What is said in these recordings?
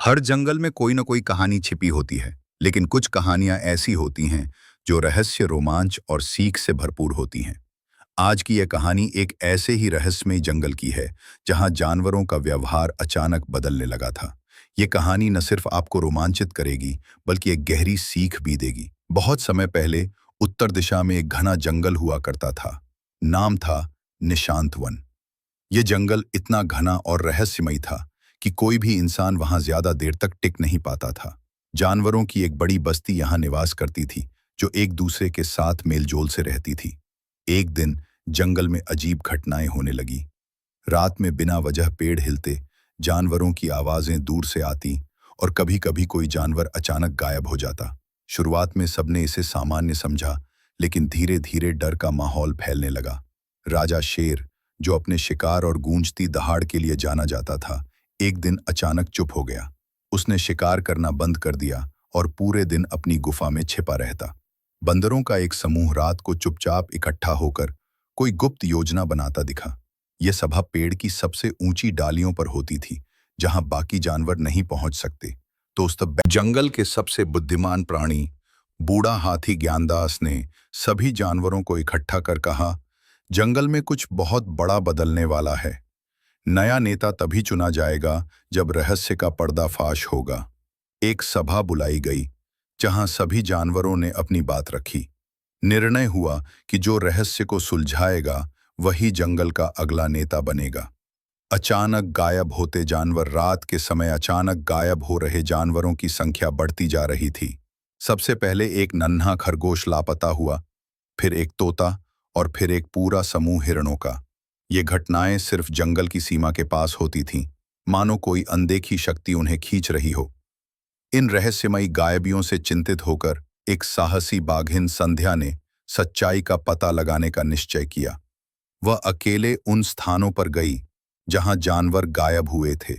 हर जंगल में कोई न कोई कहानी छिपी होती है, लेकिन कुछ कहानियां ऐसी होती हैं जो रहस्य, रोमांच और सीख से भरपूर होती हैं। आज की यह कहानी एक ऐसे ही रहस्यमय जंगल की है, जहां जानवरों का व्यवहार अचानक बदलने लगा था। ये कहानी न सिर्फ आपको रोमांचित करेगी, बल्कि एक गहरी सीख भी देगी। बहुत समय पहले उत्तर दिशा में एक घना जंगल हुआ करता था। नाम था निशांत वन। ये जंगल इतना घना और रहस्यमय था कि कोई भी इंसान वहां ज्यादा देर तक टिक नहीं पाता था। जानवरों की एक बड़ी बस्ती यहाँ निवास करती थी, जो एक दूसरे के साथ मेलजोल से रहती थी। एक दिन जंगल में अजीब घटनाएं होने लगी। रात में बिना वजह पेड़ हिलते, जानवरों की आवाजें दूर से आती और कभी-कभी कोई जानवर अचानक गायब हो जाता। शुरुआत में सबने इसे सामान्य समझा, लेकिन धीरे-धीरे डर का माहौल फैलने लगा। राजा शेर, जो अपने शिकार और गूंजती दहाड़ के लिए जाना जाता था, एक दिन अचानक चुप हो गया। उसने शिकार करना बंद कर दिया और पूरे दिन अपनी गुफा में छिपा रहता। बंदरों का एक समूह रात को चुपचाप इकट्ठा होकर कोई गुप्त योजना बनाता दिखा। यह सभा पेड़ की सबसे ऊंची डालियों पर होती थी, जहां बाकी जानवर नहीं पहुंच सकते। तो उस तब जंगल के सबसे बुद्धिमान प्राणी, बूढ़ा हाथी ज्ञानदास ने सभी जानवरों को इकट्ठा कर कहा, जंगल में कुछ बहुत बड़ा बदलने वाला है। नया नेता तभी चुना जाएगा जब रहस्य का पर्दाफाश होगा। एक सभा बुलाई गई, जहां सभी जानवरों ने अपनी बात रखी। निर्णय हुआ कि जो रहस्य को सुलझाएगा वही जंगल का अगला नेता बनेगा। अचानक गायब होते जानवर। रात के समय अचानक गायब हो रहे जानवरों की संख्या बढ़ती जा रही थी। सबसे पहले एक नन्हा खरगोश लापता हुआ, फिर एक तोता और फिर एक पूरा समूह हिरणों का। ये घटनाएं सिर्फ जंगल की सीमा के पास होती थीं, मानो कोई अनदेखी शक्ति उन्हें खींच रही हो। इन रहस्यमयी गायबियों से चिंतित होकर एक साहसी बाघिन संध्या ने सच्चाई का पता लगाने का निश्चय किया। वह अकेले उन स्थानों पर गई जहां जानवर गायब हुए थे।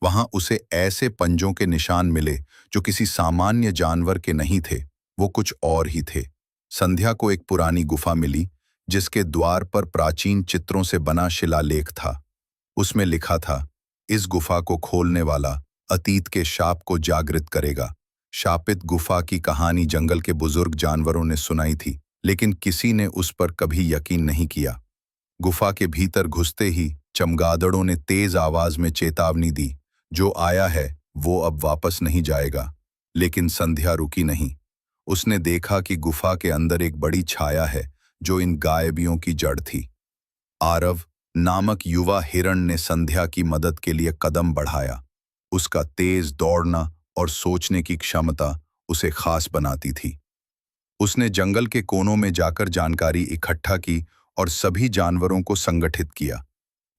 वहां उसे ऐसे पंजों के निशान मिले जो किसी सामान्य जानवर के नहीं थे, वो कुछ और ही थे। संध्या को एक पुरानी गुफा मिली, जिसके द्वार पर प्राचीन चित्रों से बना शिलालेख था। उसमें लिखा था, इस गुफा को खोलने वाला अतीत के शाप को जागृत करेगा। शापित गुफा की कहानी जंगल के बुजुर्ग जानवरों ने सुनाई थी, लेकिन किसी ने उस पर कभी यकीन नहीं किया। गुफा के भीतर घुसते ही चमगादड़ों ने तेज आवाज में चेतावनी दी, जो आया है वो अब वापस नहीं जाएगा। लेकिन संध्या रुकी नहीं। उसने देखा कि गुफा के अंदर एक बड़ी छाया है, जो इन गायबियों की जड़ थी। आरव नामक युवा हिरण ने संध्या की मदद के लिए कदम बढ़ाया। उसका तेज दौड़ना और सोचने की क्षमता उसे खास बनाती थी। उसने जंगल के कोनों में जाकर जानकारी इकट्ठा की और सभी जानवरों को संगठित किया।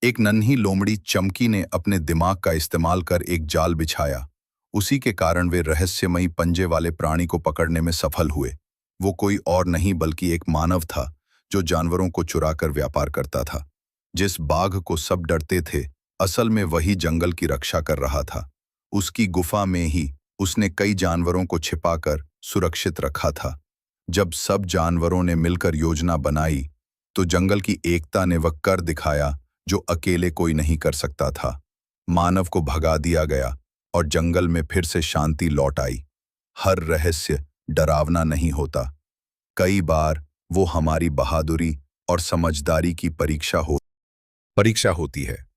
एक नन्ही लोमड़ी चमकी ने अपने दिमाग का इस्तेमाल कर एक जाल बिछाया। उसी के कारण वे रहस्यमयी पंजे वाले प्राणी को पकड़ने में सफल हुए। वो कोई और नहीं बल्कि एक मानव था, जो जानवरों को चुराकर व्यापार करता था। जिस बाघ को सब डरते थे, असल में वही जंगल की रक्षा कर रहा था। उसकी गुफा में ही उसने कई जानवरों को छिपाकर सुरक्षित रखा था। जब सब जानवरों ने मिलकर योजना बनाई, तो जंगल की एकता ने वह कर दिखाया जो अकेले कोई नहीं कर सकता था। मानव को भगा दिया गया और जंगल में फिर से शांति लौट आई। हर रहस्य डरावना नहीं होता। कई बार वो हमारी बहादुरी और समझदारी की परीक्षा होती है।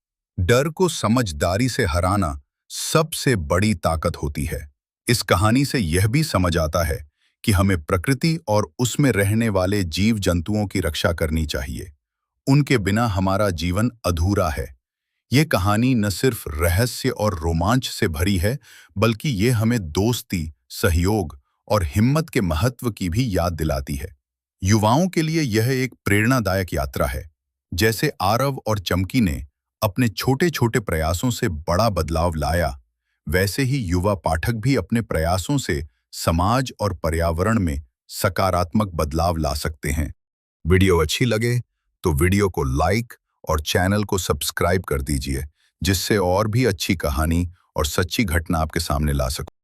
डर को समझदारी से हराना सबसे बड़ी ताकत होती है। इस कहानी से यह भी समझ आता है कि हमें प्रकृति और उसमें रहने वाले जीव जंतुओं की रक्षा करनी चाहिए। उनके बिना हमारा जीवन अधूरा है। ये कहानी न सिर्फ रहस्य और रोमांच से भरी है, बल्कि ये हमें दोस्ती, सहयोग और हिम्मत के महत्व की भी याद दिलाती है। युवाओं के लिए यह एक प्रेरणादायक यात्रा है। जैसे आरव और चमकी ने अपने छोटे-छोटे प्रयासों से बड़ा बदलाव लाया, वैसे ही युवा पाठक भी अपने प्रयासों से समाज और पर्यावरण में सकारात्मक बदलाव ला सकते हैं। वीडियो अच्छी लगे तो वीडियो को लाइक और चैनल को सब्सक्राइब कर दीजिए, जिससे और भी अच्छी कहानी और सच्ची घटना आपके सामने ला सकूं।